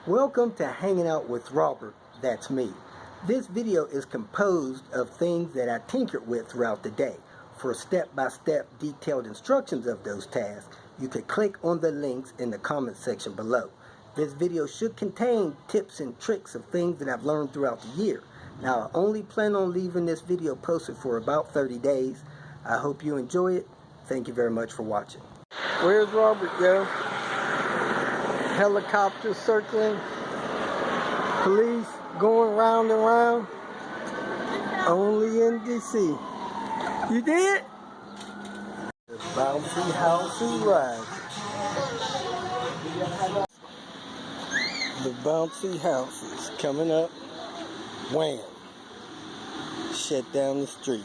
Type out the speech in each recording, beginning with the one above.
Welcome to Hanging Out with Robert, that's me. This video is composed of things that I tinkered with throughout the day. For step-by-step detailed instructions of those tasks, you can click on the links in the comment section below. This video should contain tips and tricks of things that I've learned throughout the year. Now, I only plan on leaving this video posted for about 30 days. I hope you enjoy it. Thank you very much for watching. Where's Robert go? Helicopters circling, police going round and round, only in DC. You did? The bouncy house is rising. The bouncy house is coming up. Wham! Shut down the street,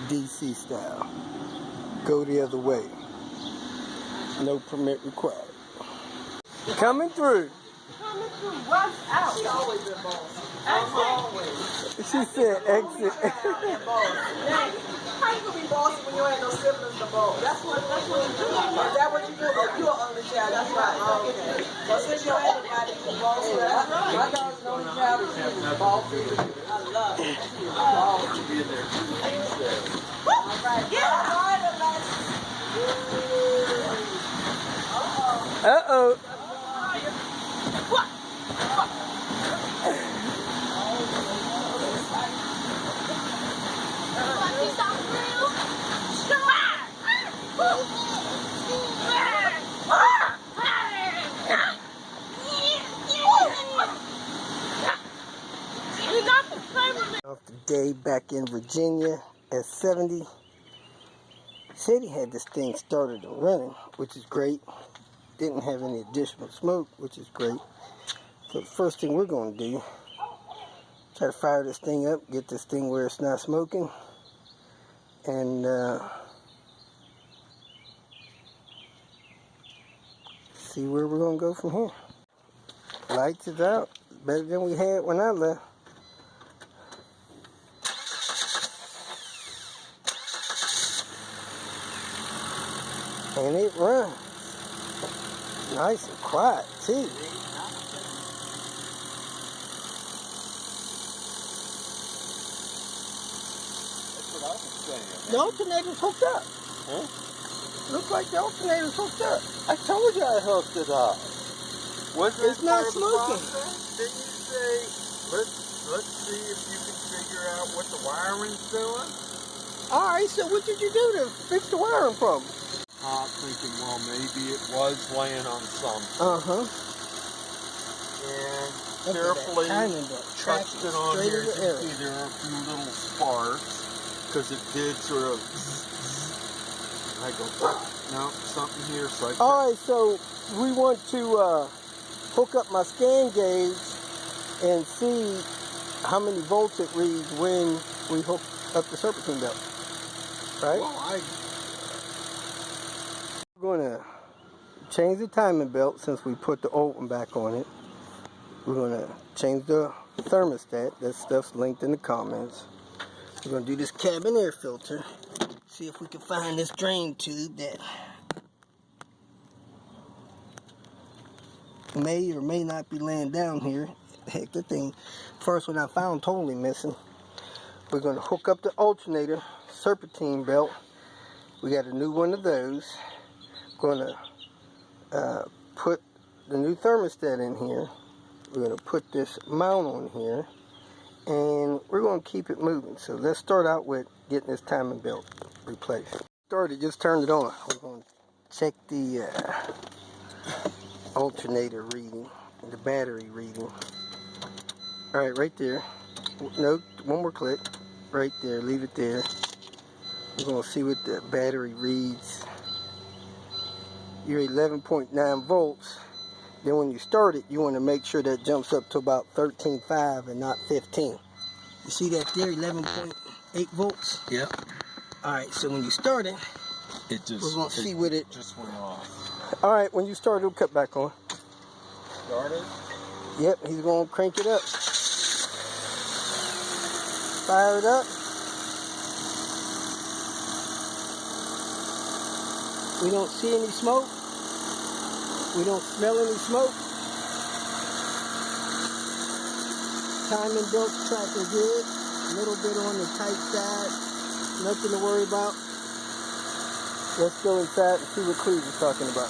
DC style. Go the other way. No permit required. Coming through. Coming through. Watch out. She's always been boss. Always. She said exit. How you gonna be bossy when you ain't no siblings to boss? That's what you do. Is that what you do? You're an only child. That's right. Okay. So since you don't have anybody to boss, that's right. My daughter's an only child. She's bossy. I love it. All right. Get out of it. Uh-oh. Off the day back in Virginia, S70. Said he had this thing started and running, which is great. Didn't have any additional smoke, which is great. So the first thing we're going to do, try to fire this thing up, get this thing where it's not smoking, and see where we're going to go from here. Lights is out, better than we had when I left. And it runs. Nice and quiet, too. That's what I was saying. The alternator's hooked up. Huh? Looks like the alternator's hooked up. I told you I hooked it up. It's not smoking. Didn't you say, let's see if you can figure out what the wiring's doing? Alright, so what did you do to fix the wiring problem? I'm thinking, well, maybe it was laying on something. Uh-huh. And carefully touched it on here. You can see there are a few little sparks because it did sort of. I go, no, something here. So Alright, so we want to hook up my scan gauge and see how many volts it reads when we hook up the serpentine belt. Right? Well, We're going to change the timing belt since we put the old one back on it. We're going to change the thermostat. That stuff's linked in the comments. We're going to do this cabin air filter. See if we can find this drain tube that may or may not be laying down here. Heck, the thing, first one I found totally missing. We're going to hook up the alternator serpentine belt. We got a new one of those. Going to put the new thermostat in here. We're going to put this mount on here, and we're going to keep it moving. So let's start out with getting this timing belt replaced. Started, just turned it on. We're going to check the alternator reading, the battery reading. All right, right there. No, one more click. Right there, leave it there. We're going to see what the battery reads. You're 11.9 volts. Then when you start it, you want to make sure that jumps up to about 13.5 and not 15. You see that there, 11.8 volts? Yep. Alright, so when you start it, we're going to see what it just went off. Alright, when you start it, it'll cut back on. Started? Yep, he's going to crank it up. Fire it up. We don't see any smoke. We don't smell any smoke. Timing belt's tracking good. A little bit on the tight side. Nothing to worry about. Let's go inside and see what Cleve is talking about.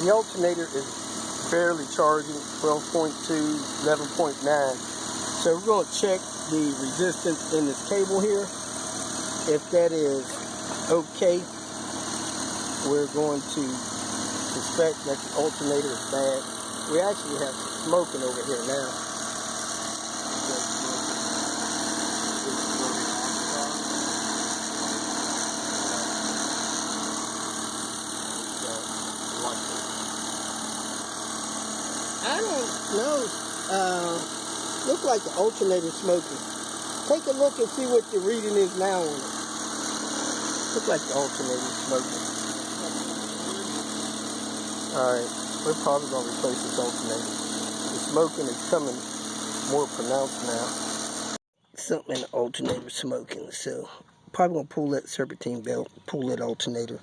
The alternator is barely charging, 12.2, 11.9. So we're going to check the resistance in this cable here. If that is okay, we're going to suspect that the alternator is bad. We actually have some smoking over here now. I don't know. Looks like the alternator's smoking. Take a look and see what the reading is now on it. Looks like the alternator's smoking. Alright, we're probably going to replace this alternator. The smoking is coming more pronounced now. Something in the alternator smoking, so probably going to pull that serpentine belt, pull that alternator,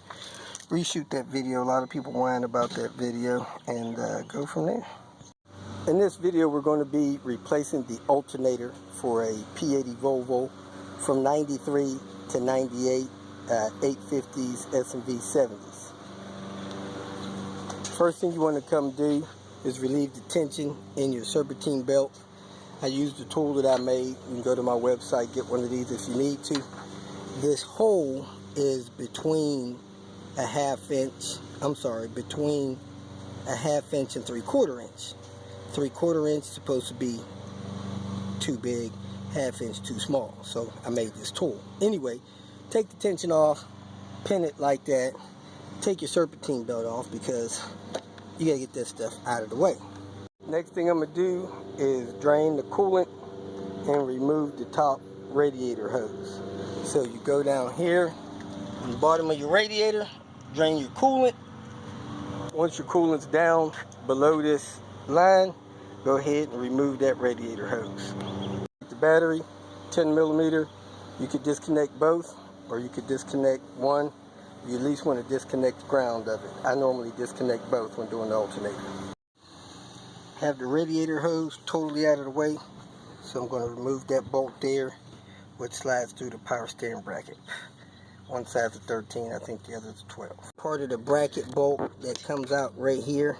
reshoot that video. A lot of people whine about that video, and go from there. In this video, we're going to be replacing the alternator for a P80 Volvo from 93 to 98 850s S70s. First thing you want to come do is relieve the tension in your serpentine belt. I used the tool that I made. You can go to my website, get one of these if you need to. This hole is between a between a half inch and 3/4 inch. 3/4 inch supposed to be too big, half inch too small. So I made this tool. Anyway, take the tension off, pin it like that. Take your serpentine belt off because you gotta get this stuff out of the way. Next thing I'm gonna do is drain the coolant and remove the top radiator hose. So you go down here on the bottom of your radiator, drain your coolant. Once your coolant's down below this line, go ahead and remove that radiator hose. The battery, 10 millimeter, you could disconnect both or you could disconnect one. You at least want to disconnect the ground of it. I normally disconnect both when doing the alternator. Have the radiator hose totally out of the way, so I'm going to remove that bolt there, which slides through the power steering bracket. One side's a 13, I think the other's a 12. Part of the bracket bolt that comes out right here.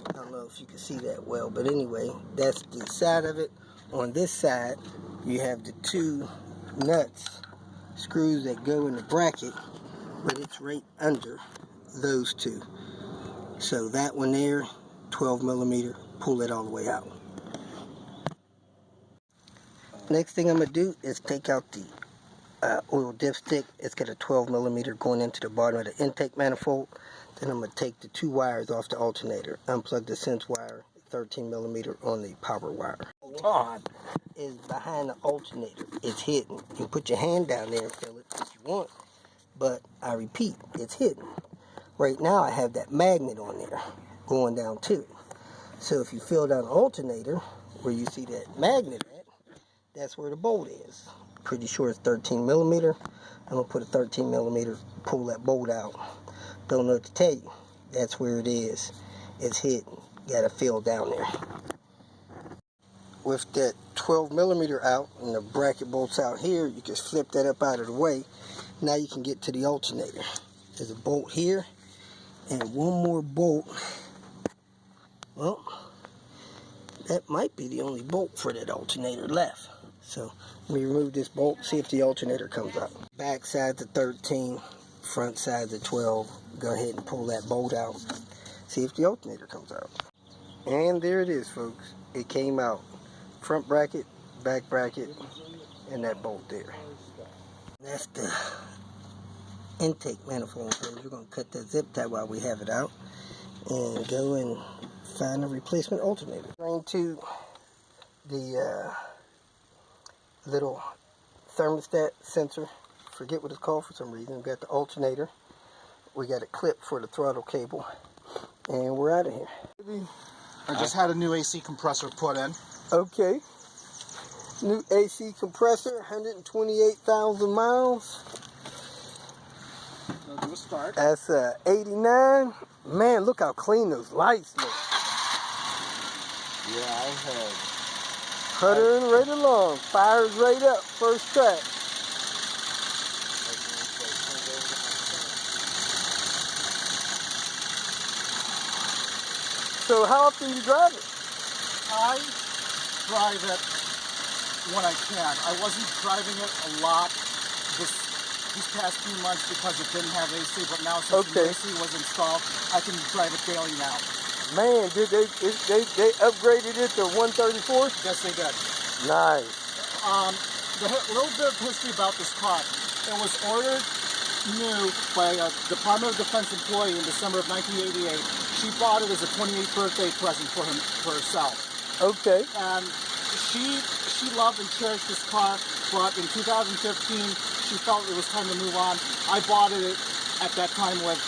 I don't know if you can see that well, but anyway, that's the side of it. On this side, you have the two nuts, screws that go in the bracket, but it's right under those two. So that one there, 12 millimeter, pull it all the way out. Next thing I'm going to do is take out the oil dipstick. It's got a 12 millimeter going into the bottom of the intake manifold. Then I'm going to take the two wires off the alternator, unplug the sense wire, 13 millimeter on the power wire. On is behind the alternator. It's hidden. You can put your hand down there and feel it if you want, but I repeat, it's hidden. Right now I have that magnet on there going down to it. So if you feel down the alternator where you see that magnet at, that's where the bolt is. Pretty sure it's 13 millimeter. I'm going to put a 13 millimeter, pull that bolt out. Don't know what to tell you. That's where it is. It's hidden. Got to feel down there. With that 12 millimeter out and the bracket bolts out here, you just flip that up out of the way. Now you can get to the alternator. There's a bolt here and one more bolt. Well, that might be the only bolt for that alternator left. So let me remove this bolt, see if the alternator comes out. Back side's a 13, front side's a 12. Go ahead and pull that bolt out. See if the alternator comes out. And there it is, folks. It came out. Front bracket, back bracket, and that bolt there. That's the intake manifold. We're going to cut that zip tie while we have it out and go and find a replacement alternator. Going to the little thermostat sensor. Forget what it's called for some reason. We got the alternator. We got a clip for the throttle cable. And we're out of here. I just had a new AC compressor put in. Okay. New AC compressor, 128,000 miles. I'll do a start. That's 89. Man, look how clean those lights look. Yeah, I had Puttering right along. Fires right up. First track. So how often do you drive it? I drive it when I can. I wasn't driving it a lot these past few months because it didn't have AC, but now since the AC was installed, I can drive it daily now. Man, did they upgraded it to 134? Yes, they did. Nice. The little bit of history about this car. It was ordered new by a Department of Defense employee in December of 1988. She bought it as a 28th birthday present for herself. Okay. And she loved and cherished this car, but in 2015 she felt it was time to move on. I bought it at that time with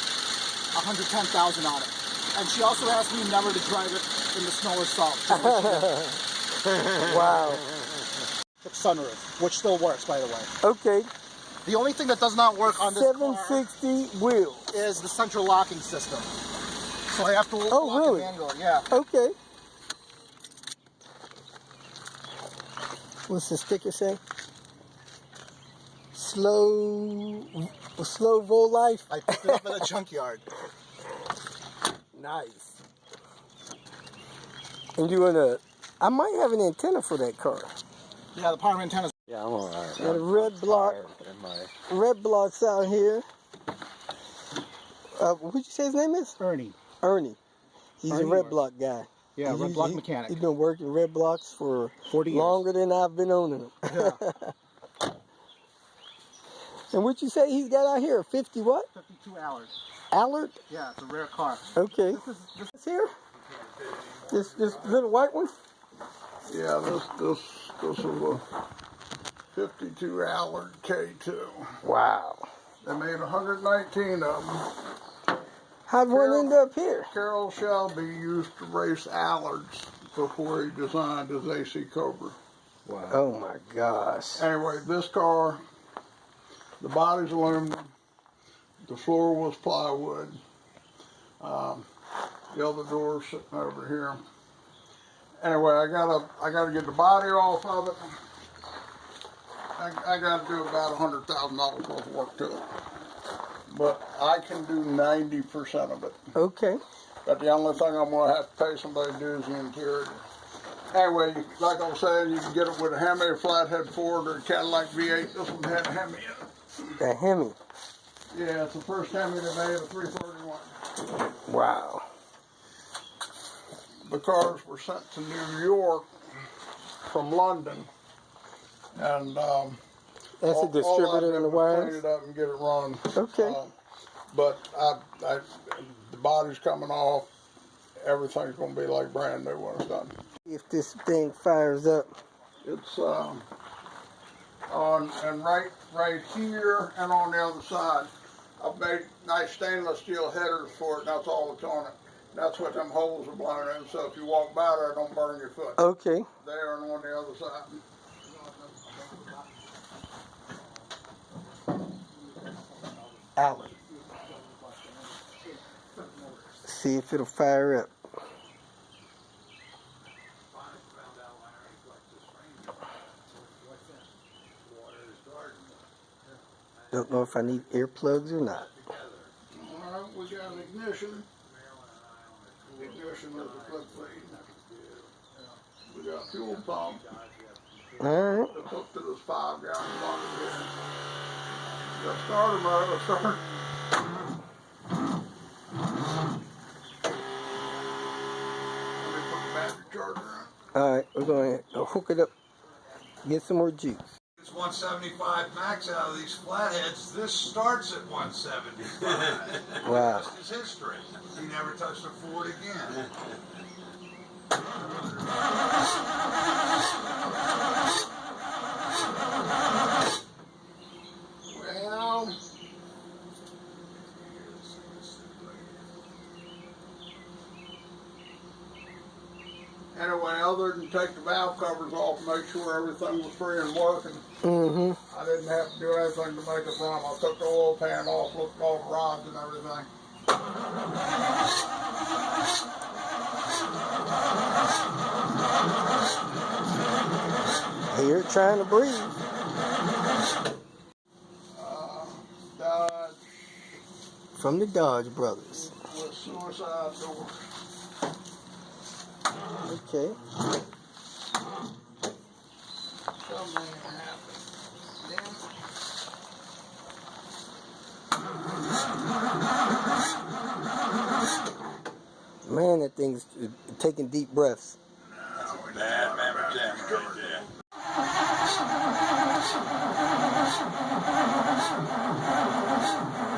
110,000 on it. And she also asked me never to drive it in the snow or salt. Wow. Sunroof, which still works, by the way. Okay. The only thing that does not work on this 760 wheel is the central locking system. So I have to lock really? it manually. Yeah. Okay. What's the sticker say? Slow Vol Life. I picked it up at a junkyard. Nice. And you wanna? I might have an antenna for that car. Yeah, the power antenna. Yeah, I'm alright. Got a red block. Red blocks out here. What'd you say his name is? Ernie. Ernie. He's a red block guy. Yeah, red block mechanic. He's been working red blocks for 40 years. Longer than I've been owning them. Yeah. And what you say he's got out here? 50 what? 52 Allard. Allard? Yeah, it's a rare car. Okay. This here? This little white one? Yeah, this is a 52 Allard K2. Wow. They made 119 of them. How'd one end up here? Carroll Shelby used to race Allards before he designed his AC Cobra. Wow. Oh my gosh. Anyway, this car, the body's aluminum, the floor was plywood, the other door's sitting over here. Anyway, I gotta get the body off of it. I gotta do about $100,000 worth of work to it. But I can do 90% of it. Okay. But the only thing I'm going to have to pay somebody to do is the interior. Anyway, like I was saying, you can get it with a Hemi, a flathead Ford, or a Cadillac V8. This one had a Hemi in it. A Hemi? Yeah, it's the first Hemi they made, a 331. Wow. The cars were sent to New York from London. And that's a distributor in the wires? Clean it up and get it running. Okay. But the body's coming off. Everything's going to be like brand new when it's done. If this thing fires up. It's on and right here and on the other side. I've made nice stainless steel headers for it. And that's all that's on it. That's what them holes are blown in. So if you walk by there, don't burn your foot. Okay. There and on the other side. Allard. See if it'll fire up. Don't know if I need earplugs or not. Alright, we got an ignition. The ignition is a flip feed. We got a fuel pump. Alright. It's hooked to this 5-gallon bucket here. Got starter motor, start. Let me put the battery charger in. Alright, we're going to hook it up, get some more juice. It's 175 max out of these flatheads. This starts at 175. Wow. That's his history. He never touched a Ford again. Well, anyway, other than take the valve covers off, make sure everything was free and working. Mm-hmm. I didn't have to do anything to make it run. I took the oil pan off, looked at all the rods and everything. trying to breathe. Dodge. From the Dodge brothers. With suicide door. Okay. Something happened. Damn. Man, that thing's taking deep breaths. That's a bad mammoth jam right there.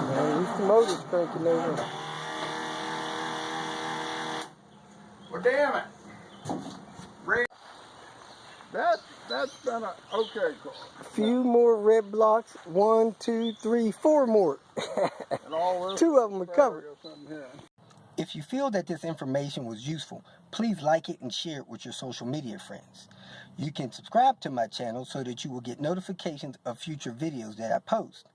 Man, at least the motor's cranking over. Well, damn it. Red. That's been a okay car. A few more red blocks. 1, 2, 3, 4 more. And all this 2 of them are covered. here. If you feel that this information was useful, please like it and share it with your social media friends. You can subscribe to my channel so that you will get notifications of future videos that I post.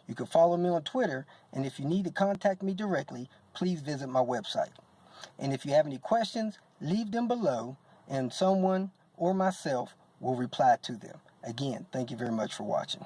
You can follow me on Twitter, and if you need to contact me directly, please visit my website. And if you have any questions, leave them below, and someone or myself will reply to them. Again, thank you very much for watching.